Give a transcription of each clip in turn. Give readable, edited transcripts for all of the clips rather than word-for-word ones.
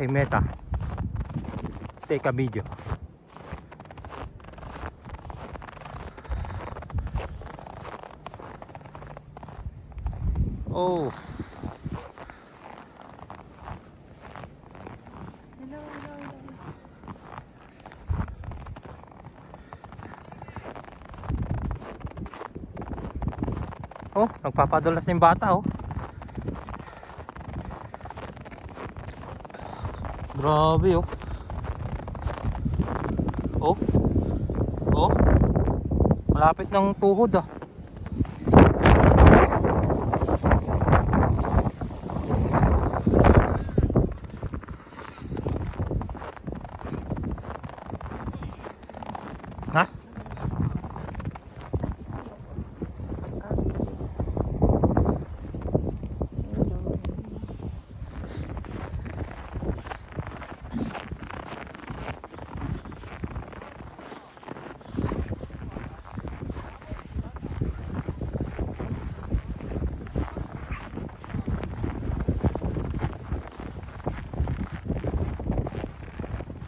aking meta. Take a video. Oh. Hello. Oh, nagpapadulas na yung bata, oh. Grabe, oh. Oh. Oh. Malapit ng tuhod, ah. Ha?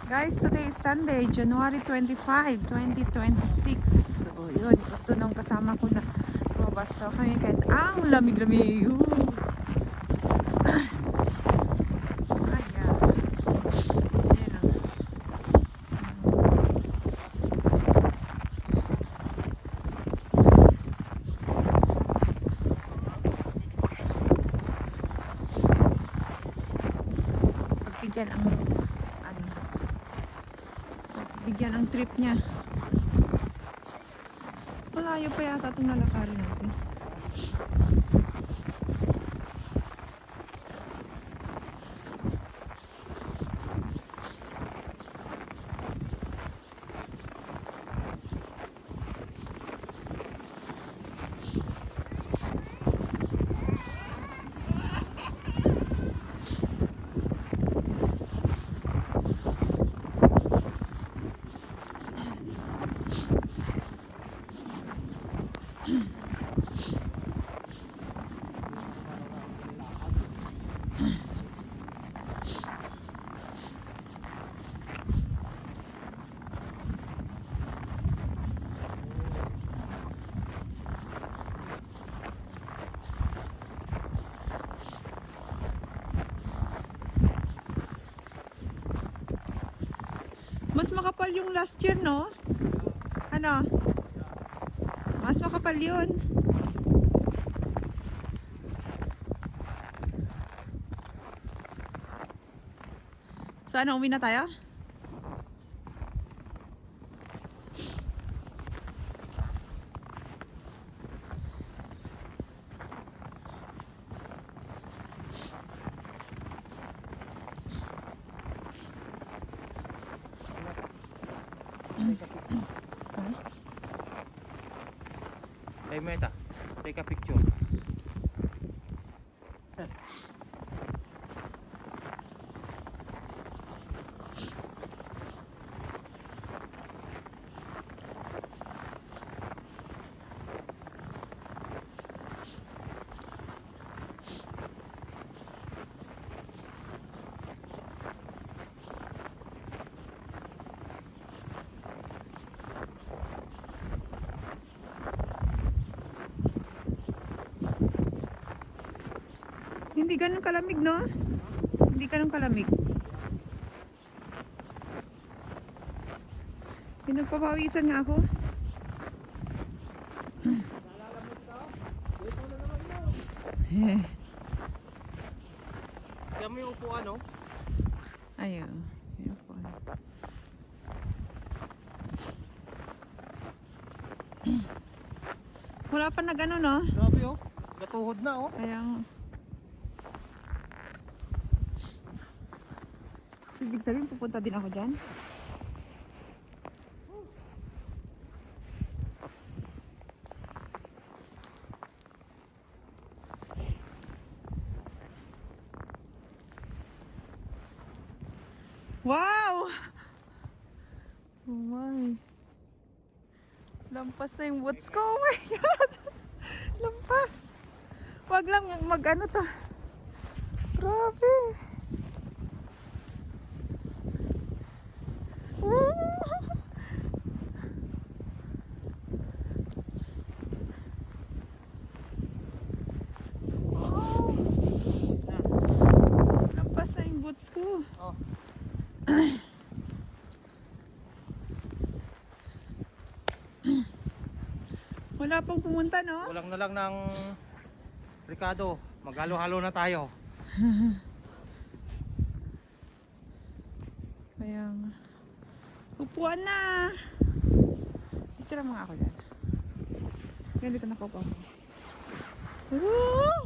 Guys, today is Sunday, January 25, 2026. So, yun. Gusto nung kasama ko na lumabas daw kami kahit ang lamig-lamig. Ayan. Ayan o. Pagbigyan ang bigyan ang trip niya. Malayo pa yata itong lalakarin natin. Mas makapal yung last year, no? Ano? Mas makapal yun. So ano, uwi na tayo? Hey, Meta, take a picture. Hindi ganun kalamig, no? Hindi ganun kalamig. Pinagpapawisan nga ako. Diyan mo yung upuan, no? Ayun. Wala pa nag ano, no? Grabe, oh. Gatuhod na, oh. Kaya so, ibig sabihin pupunta din ako dyan. Wow! Oh my. Lampas na yung boots ko. Oh my God! Lampas. Wag lang mag ano to. Grabe. Wala pang pumunta, no? Kulang na lang ng Ricardo. Maghalo-halo na tayo. Kaya nga. Upuan na! Picture mo nga ako dyan. Ganito na po ako. Woo!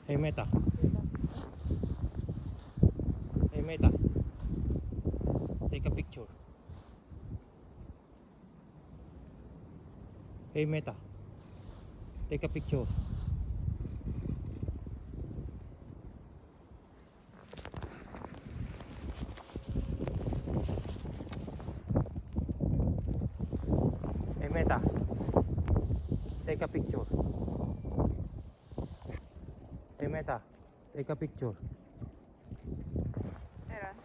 Hey Meta. Hey Meta. Take a picture. Hey Meta. Take a picture. Hey Meta. Take a picture. Hey Meta. Take a picture. Meron.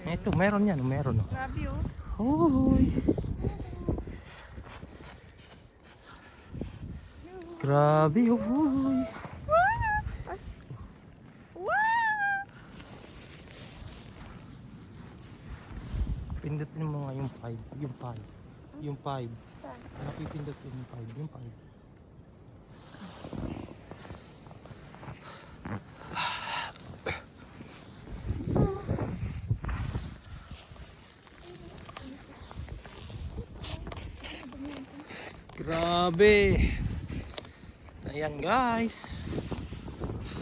Ito, meron yan. Meron. Grabe oh. Hoy. Grabe, hoy. Wow! Pindutin mo nga yung 5. Yung 5. Yung 5. Saan? Napipindutin yung 5. Yung 5. Grabe. Ayan guys.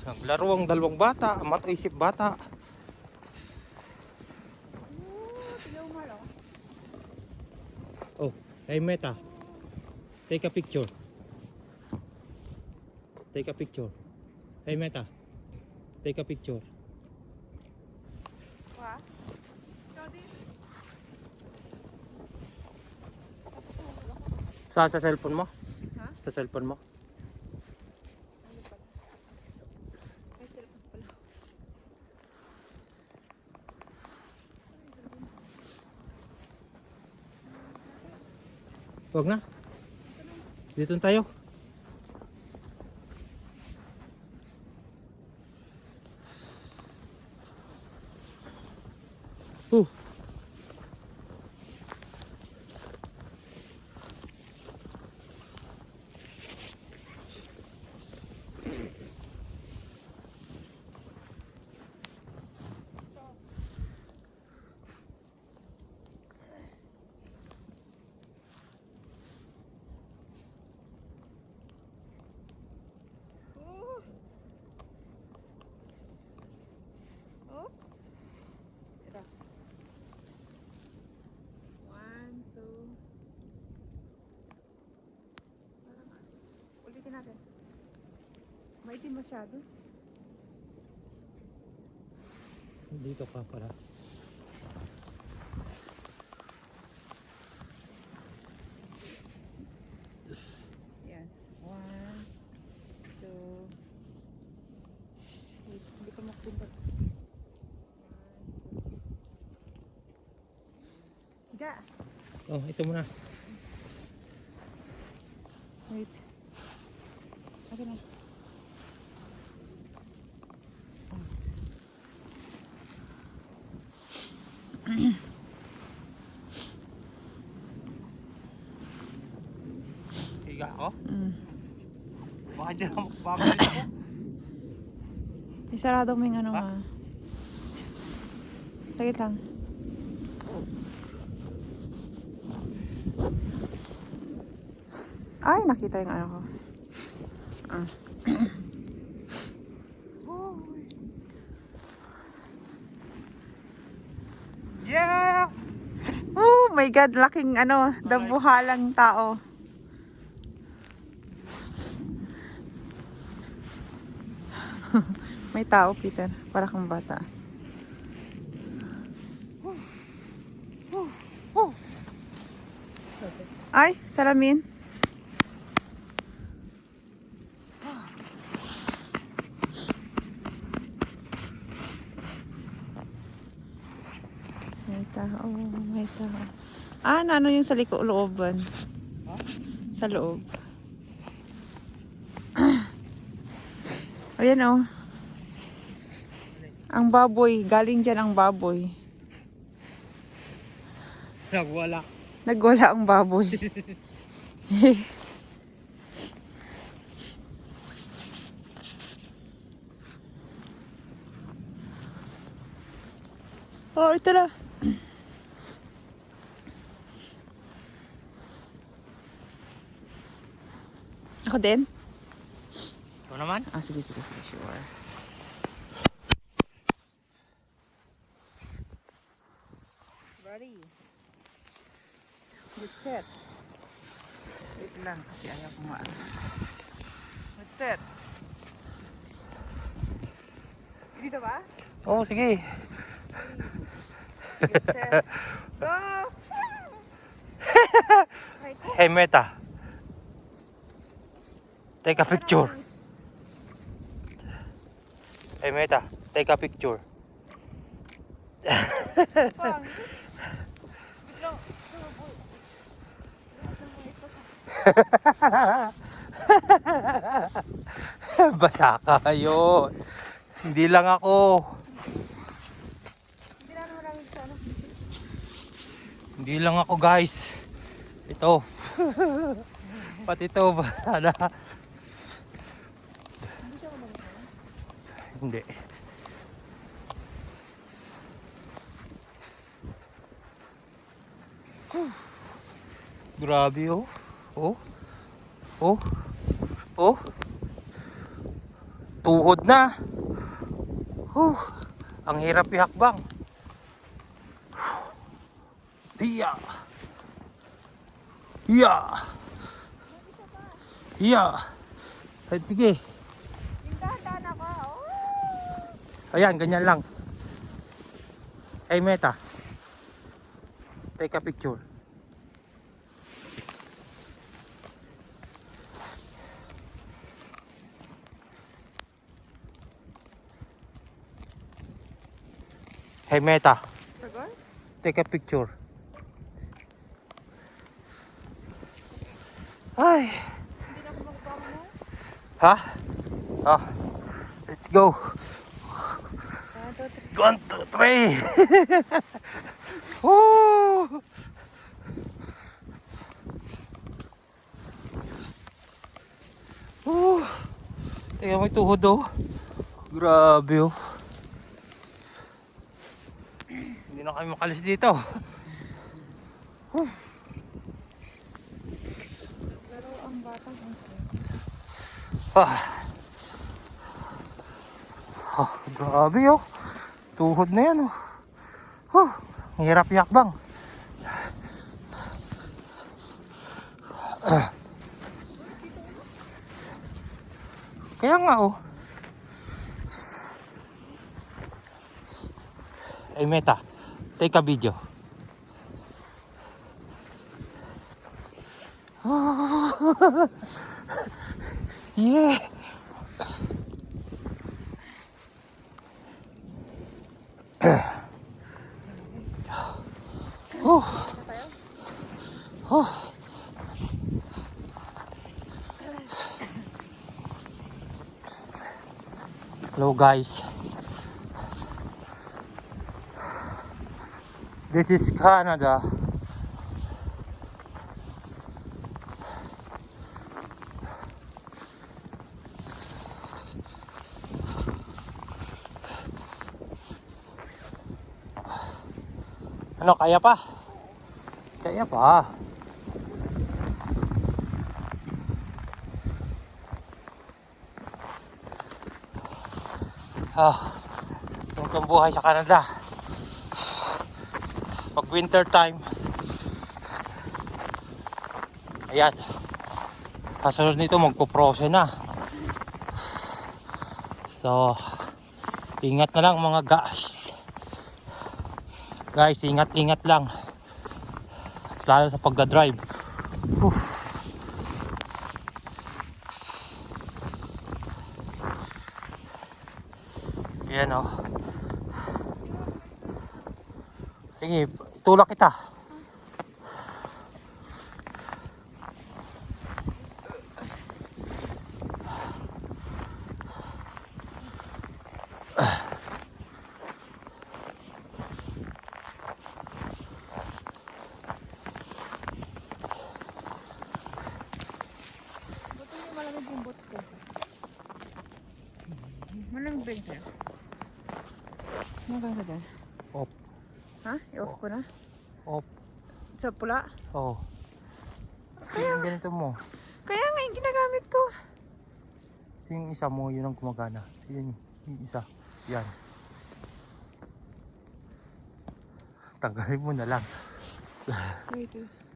Naglaro ang dalawang bata. Ama't isip bata. Oh, hey Meta. Take a picture. Take a picture. Hey Meta. Take a picture. Wow. Ikaw din. Sa cellphone mo? Ha? Sa cellphone mo? Ano pala? May cellphone pala. Huwag na. Dito na tayo. Uh. Oops. Ito. 1, 2. Ulitin natin. Maitim masyado. Dito ka pala. Yan. 1, 2. Wait, hindi ka magpindot. 1, 2. Higa. Oh, ito muna. Wait. Okay na. Higa ako? Mm. Baka dyan ako. Babalik ako. Isarado mo yung ano Ha? nga. Sagit lang. Ay, nakita yung ano ko. Ah. Yeah! Oh my God, laking ano, dabuhalang tao. May tao, Peter. Para kang bata. Ay, salamin. May tao, may tao. Ah, ano yung sa looban? Sa loob. Ayan oh. Ang baboy, galing dyan ang baboy. Nagwala. Nagwala ang baboy. Oh, ito na. Ako din? Ito naman. Ah, sige, sige, sige, sure. Ready. Get set. Wait lang, kasi ayaw ko nga. Get set. Dito ba? Oo, sige. Get set. Go! Hey, Meta. Take a picture. Hey, Meta. Take a picture. Pang. Basa kayo. Hindi lang ako. Hindi lang ako, guys. Ito. Pati ito. Basa. Hindi. Grabe, oh. Oh. Oh. Oh. Tuhod na. Ang hirap ihakbang. Hiya. Hiya. Hiya. Ay, sige. Dahan-dahan ako. Oh. Ayan, ganyan lang. Hey, Meta. Take a picture. Hey, Meta. Sagot? Take a picture. Ay. Hindi na ako magpapa mo. Ha? Ah. Let's go. 1, 2, 3. Woo! Tingnan mo yung tuhod, oh. Grabe, oh. Hindi na kami makalis dito. Pero ang batang Ah. Oh, grabe, oh. Tuhod na yan, oh. Ang hirap yakbang. Kaya nga, oh. Ay, Meta, take a video. Yeah. Hello, guys. This is Canada. Ano, kaya pa? Kaya pa. Itong buhay sa Canada. Pag winter time, ayan, kasunod nito magpo-frozen na. So, ingat na lang mga guys. Guys, ingat lang. Lalo sa pagdadrive. Ayan, oh. Sige, itulak kita. gawin sa'yo? Ano gawin ko dyan? Off. Ha? I-off ko na? Off. Sa pula? Oh. Yung ganito mo. Kaya nga yung ginagamit ko. Yung isa mo, yun ang gumagana. Yun, yung isa. Yan. Tanggalin mo na lang. Wait.